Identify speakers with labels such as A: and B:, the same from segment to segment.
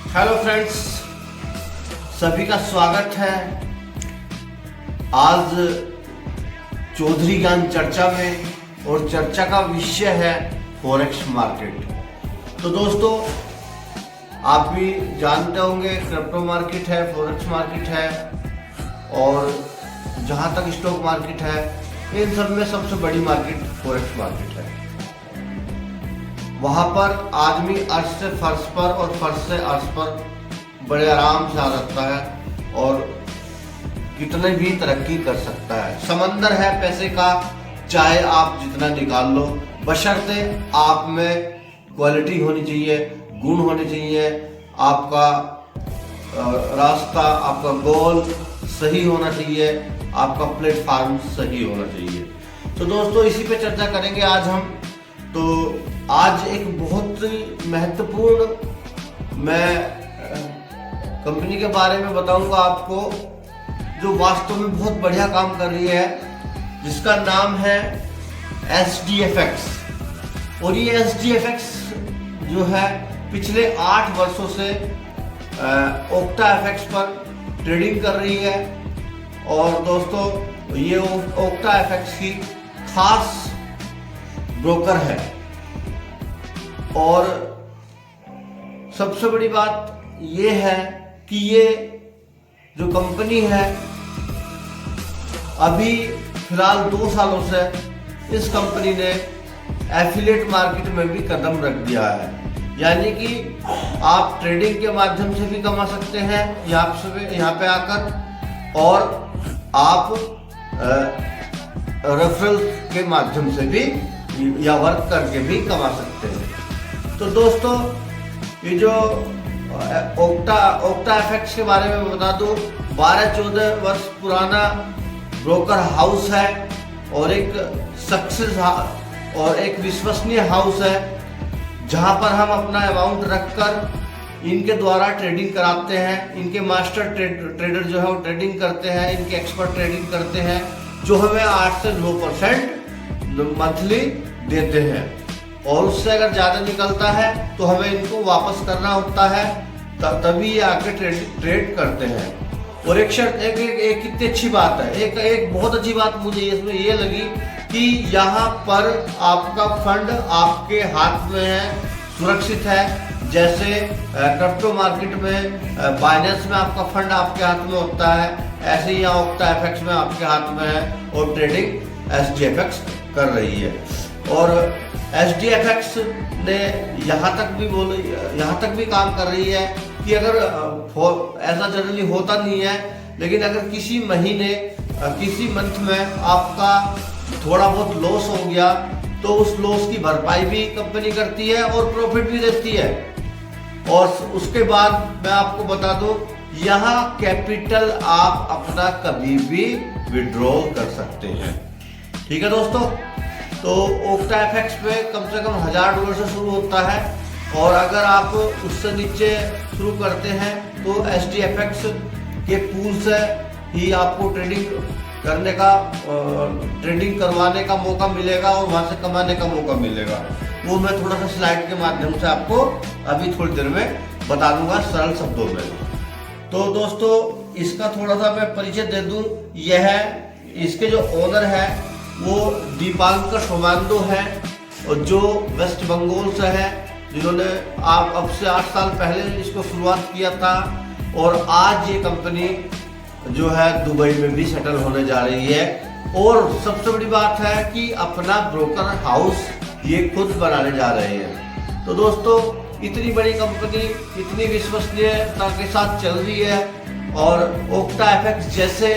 A: Hello friends, सभी का स्वागत है आज चौधरी ज्ञान चर्चा में। और चर्चा का विषय है फॉरेक्स मार्केट। तो दोस्तों, आप भी जानते होंगे क्रिप्टो मार्केट है, फॉरेक्स मार्केट है और जहां तक स्टॉक मार्केट है, इन सब में सबसे बड़ी मार्केट फॉरेक्स मार्केट है। वहां पर आदमी अर्श से फर्श पर और फर्श से अर्श पर बड़े आराम से आ सकता है और कितने भी तरक्की कर सकता है। समंदर है पैसे का, चाहे आप जितना निकाल लो, बशर्ते आप में क्वालिटी होनी चाहिए, गुण होने चाहिए, आपका रास्ता, आपका गोल सही होना चाहिए, आपका प्लेटफॉर्म सही होना चाहिए। तो दोस्तों, इसी पे चर्चा करेंगे आज हम। तो आज एक बहुत ही महत्वपूर्ण मैं कंपनी के बारे में बताऊंगा आपको, जो वास्तव में बहुत बढ़िया काम कर रही है, जिसका नाम है SDFX। और ये SDFX जो है पिछले 8 वर्षों से OctaFX पर ट्रेडिंग कर रही है। और दोस्तों, ये OctaFX की खास ब्रोकर है। और सबसे बड़ी बात ये है कि ये जो कंपनी है, अभी फिलहाल 2 सालों से इस कंपनी ने एफिलिएट मार्केट में भी कदम रख दिया है। यानी कि आप ट्रेडिंग के माध्यम से भी कमा सकते हैं यहाँ पे आकर, और आप रेफरल के माध्यम से भी या वर्क करके भी कमा सकते हैं। तो दोस्तों, ये जो OctaFX के बारे में बता दूं, 12-14 वर्ष पुराना ब्रोकर हाउस है और एक सक्सेस और एक विश्वसनीय हाउस है, जहां पर हम अपना अमाउंट रखकर इनके द्वारा ट्रेडिंग कराते हैं। इनके मास्टर ट्रेडर जो है वो ट्रेडिंग करते हैं, इनके एक्सपर्ट ट्रेडिंग करते हैं, जो हमें 8 से 9% मंथली देते हैं। और उससे अगर ज़्यादा निकलता है तो हमें इनको वापस करना होता है, तभी ये आके ट्रेड करते हैं। और एक शर्त, एक कितनी अच्छी बात है, एक बहुत अच्छी बात मुझे इसमें ये लगी कि यहाँ पर आपका फंड आपके हाथ में है, सुरक्षित है। जैसे क्रिप्टो मार्केट में बाइनेंस में आपका फंड आपके हाथ में होता है, ऐसे ही यहाँ OctaFX में आपके हाथ में है और ट्रेडिंग SDFX कर रही है। और SDFX ने यहाँ तक भी काम कर रही है कि अगर ऐसा जनरली होता नहीं है, लेकिन अगर किसी महीने किसी मंथ में आपका थोड़ा बहुत लॉस हो गया तो उस लॉस की भरपाई भी कंपनी करती है और प्रॉफिट भी देती है। और उसके बाद मैं आपको बता दूं, यहाँ कैपिटल आप अपना कभी भी विड्रॉल कर सकते हैं। ठीक है दोस्तों, तो OctaFX पे कम से कम $1000 से शुरू होता है, और अगर आप उससे नीचे शुरू करते हैं तो SDFX के पूल से ही आपको ट्रेडिंग करवाने का मौका मिलेगा और वहां से कमाने का मौका मिलेगा। वो मैं थोड़ा सा स्लाइड के माध्यम से आपको अभी थोड़ी देर में बता दूंगा सरल शब्दों में। तो दोस्तों, इसका थोड़ा सा मैं परिचय दे दूं। यह इसके जो ओनर है वो दीपांकर सोमांडो है, और जो वेस्ट बंगाल से है, जिन्होंने अब से 8 साल पहले इसको शुरुआत किया था। और आज ये कंपनी जो है दुबई में भी सेटल होने जा रही है। और सबसे बड़ी बात है कि अपना ब्रोकर हाउस ये खुद बनाने जा रहे हैं। तो दोस्तों, इतनी बड़ी कंपनी इतनी विश्वसनीयता के साथ चल रही है, और OctaFX जैसे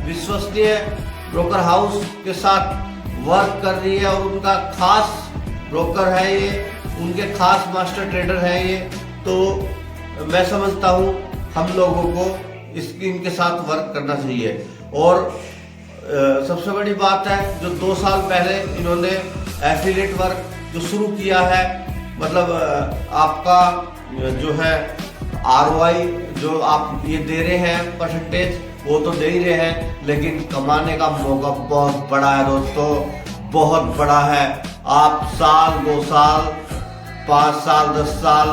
A: विश्वसनीय ब्रोकर हाउस के साथ वर्क कर रही है, और उनका खास ब्रोकर है ये, उनके खास मास्टर ट्रेडर है ये। तो मैं समझता हूँ हम लोगों को इनके साथ वर्क करना चाहिए। और सबसे बड़ी बात है, जो 2 साल पहले इन्होंने एफिलिएट वर्क जो शुरू किया है, मतलब आपका जो है ROI जो आप ये दे रहे हैं परसेंटेज, वो तो दे ही रहे हैं, लेकिन कमाने का मौका बहुत बड़ा है दोस्तों, बहुत बड़ा है। आप साल 2 साल 5 साल 10 साल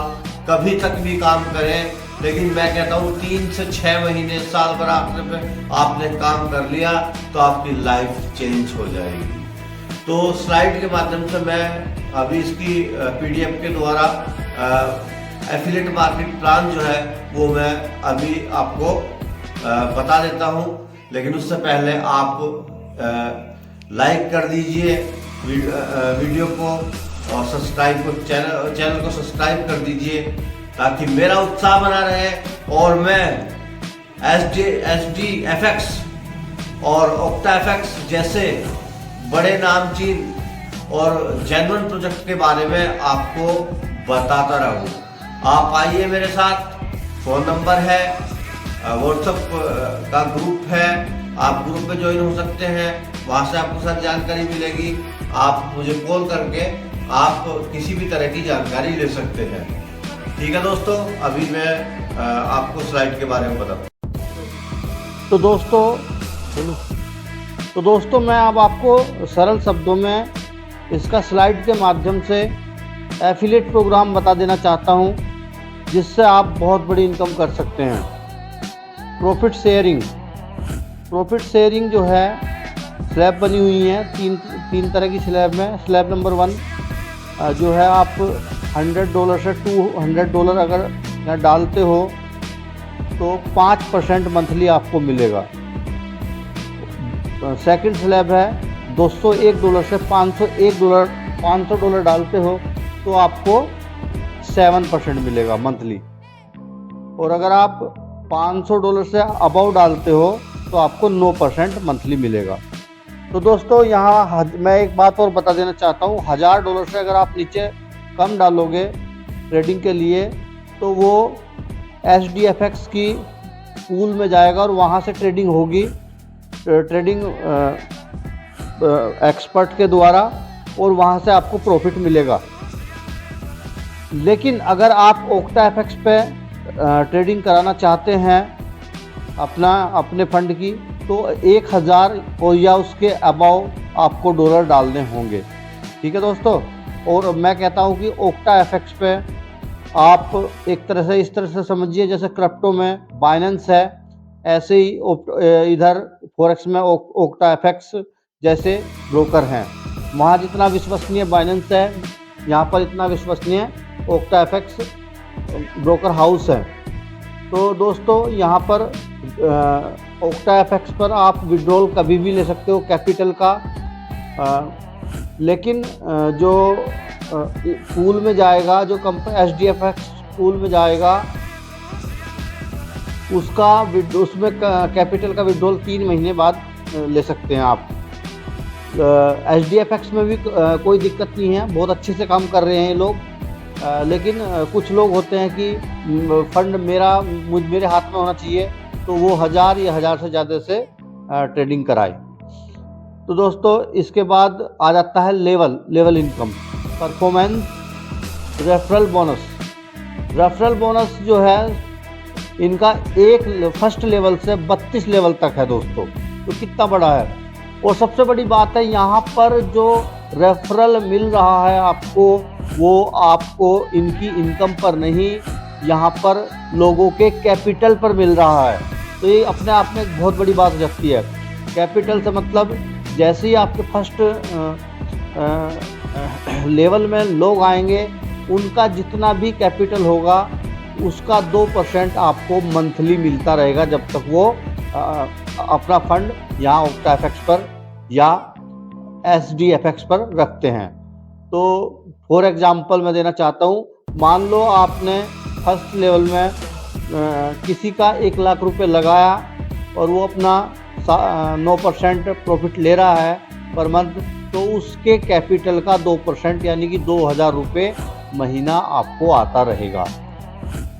A: कभी तक भी काम करें, लेकिन मैं कहता हूँ 3 से 6 महीने, साल भर आपने काम कर लिया तो आपकी लाइफ चेंज हो जाएगी। तो स्लाइड के माध्यम से मैं अभी इसकी PDF के द्वारा एफिलिएट मार्केटिंग प्लान जो है वो मैं अभी आपको बता देता हूँ। लेकिन उससे पहले आप लाइक कर दीजिए वीडियो को और सब्सक्राइब को चैनल को सब्सक्राइब कर दीजिए, ताकि मेरा उत्साह बना रहे और मैं SDFX और OctaFX जैसे बड़े नामचीन और जेन्युइन प्रोजेक्ट के बारे में आपको बताता रहूं। आप आइए मेरे साथ, फ़ोन नंबर है, व्हाट्सएप का ग्रुप है, आप ग्रुप में ज्वाइन हो सकते हैं, वहाँ से आपको सारी जानकारी मिलेगी। आप मुझे कॉल करके आप किसी भी तरह की जानकारी ले सकते हैं। ठीक है दोस्तों, अभी मैं आपको स्लाइड के बारे में बताता हूँ।
B: तो दोस्तों मैं अब आपको सरल शब्दों में इसका स्लाइड के माध्यम से एफिलिएट प्रोग्राम बता देना चाहता हूं, जिससे आप बहुत बड़ी इनकम कर सकते हैं। प्रॉफिट शेयरिंग जो है, स्लैब बनी हुई है तीन तरह की स्लैब में। स्लैब नंबर 1 जो है, आप $100 से $200 अगर यहाँ डालते हो तो 5% मंथली आपको मिलेगा। सेकंड स्लैब है $201 से $500 डालते हो तो आपको 7% मिलेगा मंथली। और अगर आप $500 से अबव डालते हो तो आपको 9% मंथली मिलेगा। तो दोस्तों यहाँ मैं एक बात और बता देना चाहता हूँ, $1000 से अगर आप नीचे कम डालोगे ट्रेडिंग के लिए तो वो SDFX की पूल में जाएगा और वहाँ से ट्रेडिंग होगी, ट्रेडिंग एक्सपर्ट के द्वारा, और वहाँ से आपको प्रॉफिट मिलेगा। लेकिन अगर आप OctaFX पे ट्रेडिंग कराना चाहते हैं अपने फंड की, तो 1000 और या उसके अबाव आपको डॉलर डालने होंगे। ठीक है दोस्तों। और मैं कहता हूँ कि OctaFX पे आप एक तरह से इस तरह से समझिए, जैसे क्रिप्टो में बाइनेंस है, ऐसे ही इधर फॉरेक्स में OctaFX जैसे ब्रोकर हैं। वहाँ जितना विश्वसनीय बाइनेंस है, यहाँ पर इतना विश्वसनीय OctaFX ब्रोकर हाउस है। तो दोस्तों यहाँ पर OctaFX पर आप विड्रॉल कभी भी ले सकते हो कैपिटल का, लेकिन जो पूल में जाएगा, जो कंपनी SDFX पूल में जाएगा, उसमें कैपिटल का विड्रॉल 3 महीने बाद ले सकते हैं आप। SDFX में भी कोई दिक्कत नहीं है, बहुत अच्छे से काम कर रहे हैं ये लोग। लेकिन कुछ लोग होते हैं कि फंड मेरे हाथ में होना चाहिए, तो वो 1000 या 1000 से ज़्यादा से ट्रेडिंग कराए। तो दोस्तों इसके बाद आ जाता है level income, performance, referral bonus जो है इनका फर्स्ट लेवल से 32 लेवल तक है दोस्तों। तो कितना बड़ा है। और सबसे बड़ी बात है, यहाँ पर जो रेफरल मिल रहा है आपको, वो आपको इनकी इनकम पर नहीं, यहाँ पर लोगों के कैपिटल पर मिल रहा है। तो ये अपने आप में एक बहुत बड़ी बात हो जाती है। कैपिटल से मतलब जैसे ही आपके फर्स्ट लेवल में लोग आएंगे, उनका जितना भी कैपिटल होगा उसका 2% आपको मंथली मिलता रहेगा, जब तक वो अपना फंड यहाँ OctaFX पर या SDFX पर रखते हैं। तो फॉर एग्जांपल मैं देना चाहता हूँ, मान लो आपने फर्स्ट लेवल में किसी का 1 लाख रुपए लगाया और वो अपना 9% प्रॉफिट ले रहा है पर मंथ, तो उसके कैपिटल का 2% यानी कि 2000 रुपये महीना आपको आता रहेगा।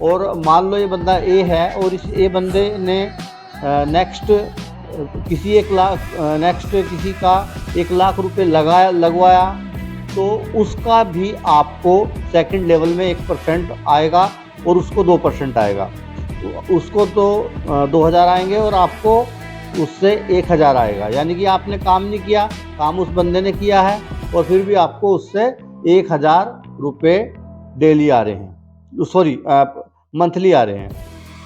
B: और मान लो ये बंदा A है और इस A बंदे ने किसी का 1 लाख रुपए लगवाया, तो उसका भी आपको सेकंड लेवल में 1% आएगा और उसको 2% आएगा। उसको तो 2000 आएंगे और आपको उससे 1000 आएगा। यानी कि आपने काम नहीं किया, काम उस बंदे ने किया है, और फिर भी आपको उससे 1000 रुपये डेली आ रहे हैं। सॉरी मंथली आ रहे हैं।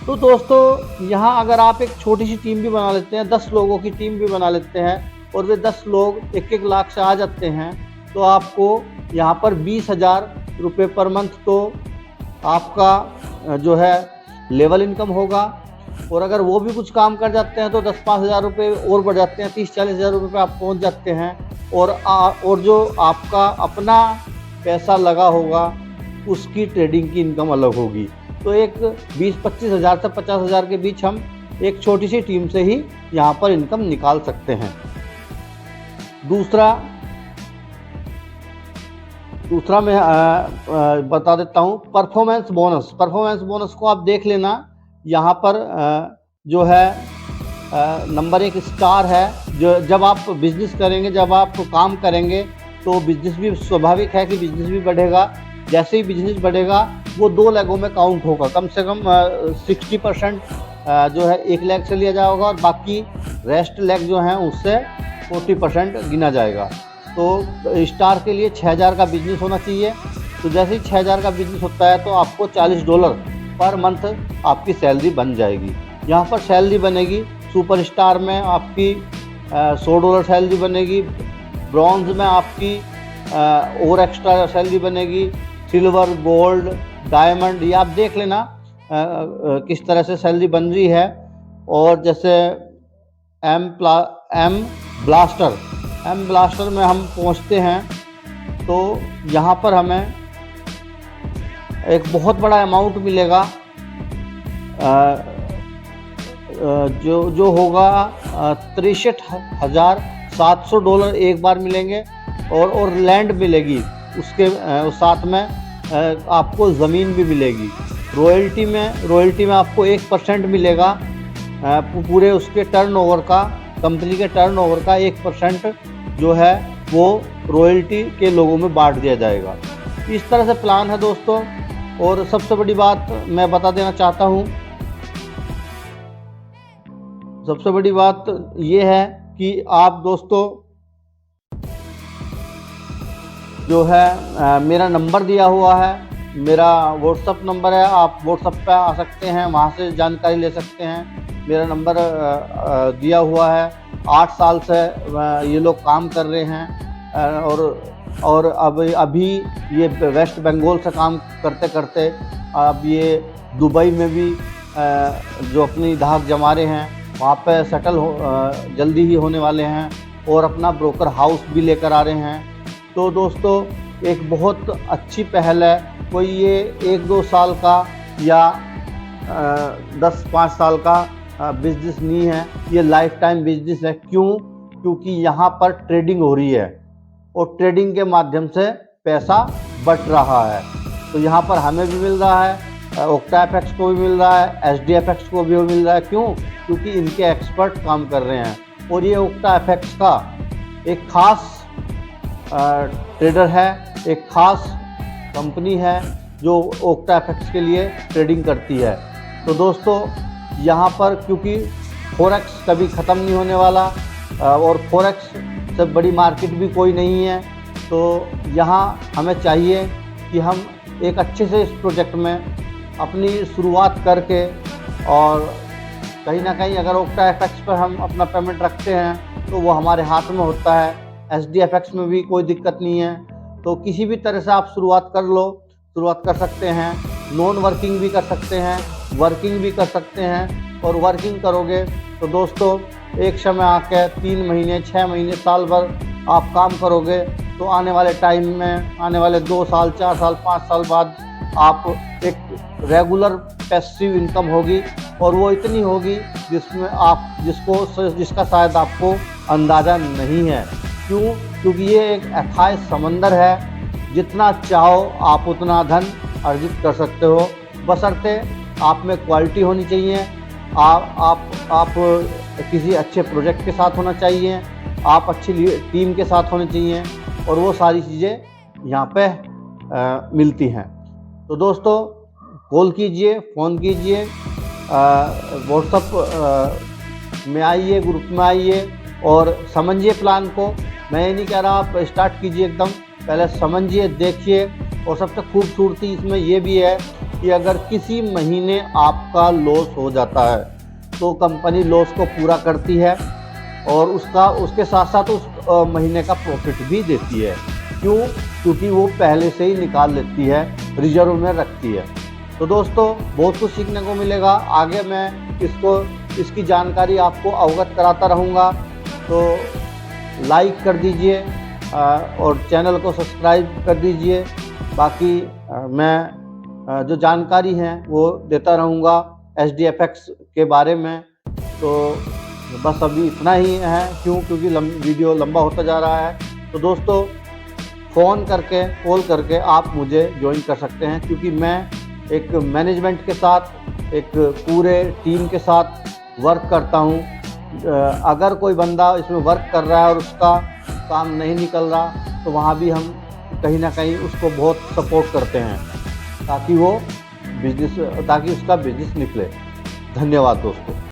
B: तो दोस्तों यहाँ अगर आप एक छोटी सी टीम भी बना लेते हैं, 10 लोगों की टीम भी बना लेते हैं और वे 10 लोग 1-1 लाख से आ जाते हैं, तो आपको यहाँ पर 20,000 रुपये पर मंथ तो आपका जो है लेवल इनकम होगा। और अगर वो भी कुछ काम कर जाते हैं तो 10-5 हज़ार रुपये और बढ़ जाते हैं, 30-40 हज़ार रुपये पे आप पहुँच जाते हैं। और जो आपका अपना पैसा लगा होगा उसकी ट्रेडिंग की इनकम अलग होगी। तो एक 20-25 हज़ार से 50 हज़ार के बीच हम एक छोटी सी टीम से ही यहाँ पर इनकम निकाल सकते हैं। दूसरा मैं बता देता हूँ परफॉर्मेंस बोनस। परफॉर्मेंस बोनस को आप देख लेना, यहाँ पर जो है नंबर 1 स्टार है। जो जब आप बिजनेस करेंगे, जब आप काम करेंगे तो बिजनेस भी स्वाभाविक है कि बिजनेस भी बढ़ेगा। जैसे ही बिजनेस बढ़ेगा वो 2 लेगों में काउंट होगा, कम से कम 60% जो है 1 लेग से लिया जाएगा और बाकी रेस्ट लेग जो हैं उससे 40% गिना जाएगा। तो स्टार के लिए 6,000 का बिजनेस होना चाहिए। तो जैसे ही 6,000 का बिजनेस होता है तो आपको $40 पर मंथ आपकी सैलरी बन जाएगी। यहाँ पर सैलरी बनेगी, सुपर स्टार में आपकी $100 सैलरी बनेगी, ब्रॉन्ज में आपकी और एक्स्ट्रा सैलरी बनेगी, सिल्वर, गोल्ड, डायमंड, ये आप देख लेना किस तरह से सैलरी बन रही है। और जैसे एम ब्लास्टर में हम पहुंचते हैं तो यहाँ पर हमें एक बहुत बड़ा अमाउंट मिलेगा, जो होगा $63,700 एक बार मिलेंगे। और लैंड मिलेगी, उसके साथ में आपको ज़मीन भी मिलेगी। रॉयल्टी में आपको 1% मिलेगा पूरे उसके टर्नओवर का, कंपनी के टर्नओवर का 1% जो है वो रॉयल्टी के लोगों में बांट दिया जाएगा। इस तरह से प्लान है दोस्तों। और सबसे बड़ी बात मैं बता देना चाहता हूँ, सबसे बड़ी बात ये है कि आप दोस्तों जो है मेरा नंबर दिया हुआ है, मेरा व्हाट्सअप नंबर है, आप व्हाट्सअप पे आ सकते हैं, वहाँ से जानकारी ले सकते हैं। मेरा नंबर दिया हुआ है। 8 साल से ये लोग काम कर रहे हैं और अभी ये वेस्ट बंगाल से काम करते करते अब ये दुबई में भी जो अपनी धाक जमा रहे हैं वहाँ पे सेटल जल्दी ही होने वाले हैं और अपना ब्रोकर हाउस भी लेकर आ रहे हैं। तो दोस्तों एक बहुत अच्छी पहल है। कोई ये 1-2 साल का या 10-5 साल का बिजनेस नहीं है, ये लाइफ टाइम बिजनेस है। क्योंकि यहाँ पर ट्रेडिंग हो रही है और ट्रेडिंग के माध्यम से पैसा बट रहा है। तो यहाँ पर हमें भी मिल रहा है, OctaFX को भी मिल रहा है, SDFX को भी मिल रहा है। क्योंकि इनके एक्सपर्ट काम कर रहे हैं। और ये OctaFX का एक ख़ास ट्रेडर है, एक ख़ास कंपनी है जो OctaFX के लिए ट्रेडिंग करती है। तो दोस्तों यहाँ पर क्योंकि फॉरेक्स कभी ख़त्म नहीं होने वाला और फॉरेक्स से बड़ी मार्केट भी कोई नहीं है, तो यहाँ हमें चाहिए कि हम एक अच्छे से इस प्रोजेक्ट में अपनी शुरुआत करके, और कहीं ना कहीं अगर OctaFX पर हम अपना पेमेंट रखते हैं तो वो हमारे हाथ में होता है। SDFX में भी कोई दिक्कत नहीं है। तो किसी भी तरह से आप शुरुआत कर सकते हैं। नॉन वर्किंग भी कर सकते हैं, वर्किंग भी कर सकते हैं। और वर्किंग करोगे तो दोस्तों एक समय आके 3 महीने, 6 महीने, साल भर आप काम करोगे तो आने वाले टाइम में, आने वाले 2 साल, 4 साल, 5 साल बाद आप एक रेगुलर पैसिव इनकम होगी। और वो इतनी होगी जिसका शायद आपको अंदाज़ा नहीं है। क्योंकि ये एक अथाह समंदर है। जितना चाहो आप उतना धन अर्जित कर सकते हो, बशर्ते आप में क्वालिटी होनी चाहिए। आप किसी अच्छे प्रोजेक्ट के साथ होना चाहिए, आप अच्छी टीम के साथ होने चाहिए, और वो सारी चीज़ें यहाँ पे मिलती हैं। तो दोस्तों कॉल कीजिए, फ़ोन कीजिए, व्हाट्सअप में आइए, ग्रुप में आइए और समझिए प्लान को। मैं ये नहीं कह रहा आप स्टार्ट कीजिए एकदम, पहले समझिए, देखिए। और सबसे खूबसूरती इसमें ये भी है कि अगर किसी महीने आपका लॉस हो जाता है तो कंपनी लॉस को पूरा करती है और उसके साथ साथ उस महीने का प्रॉफिट भी देती है। क्यों? क्योंकि वो पहले से ही निकाल लेती है, रिजर्व में रखती है। तो दोस्तों बहुत कुछ सीखने को मिलेगा। आगे मैं इसकी जानकारी आपको अवगत कराता रहूँगा। तो लाइक कर दीजिए और चैनल को सब्सक्राइब कर दीजिए। बाकी मैं जो जानकारी है वो देता रहूँगा HDFX के बारे में। तो बस अभी इतना ही है। क्योंकि वीडियो लंबा होता जा रहा है। तो दोस्तों कॉल करके आप मुझे ज्वाइन कर सकते हैं, क्योंकि मैं एक मैनेजमेंट के साथ, एक पूरे टीम के साथ वर्क करता हूं। अगर कोई बंदा इसमें वर्क कर रहा है और उसका काम नहीं निकल रहा तो वहां भी हम कहीं ना कहीं उसको बहुत सपोर्ट करते हैं ताकि उसका बिजनेस निकले। धन्यवाद दोस्तों।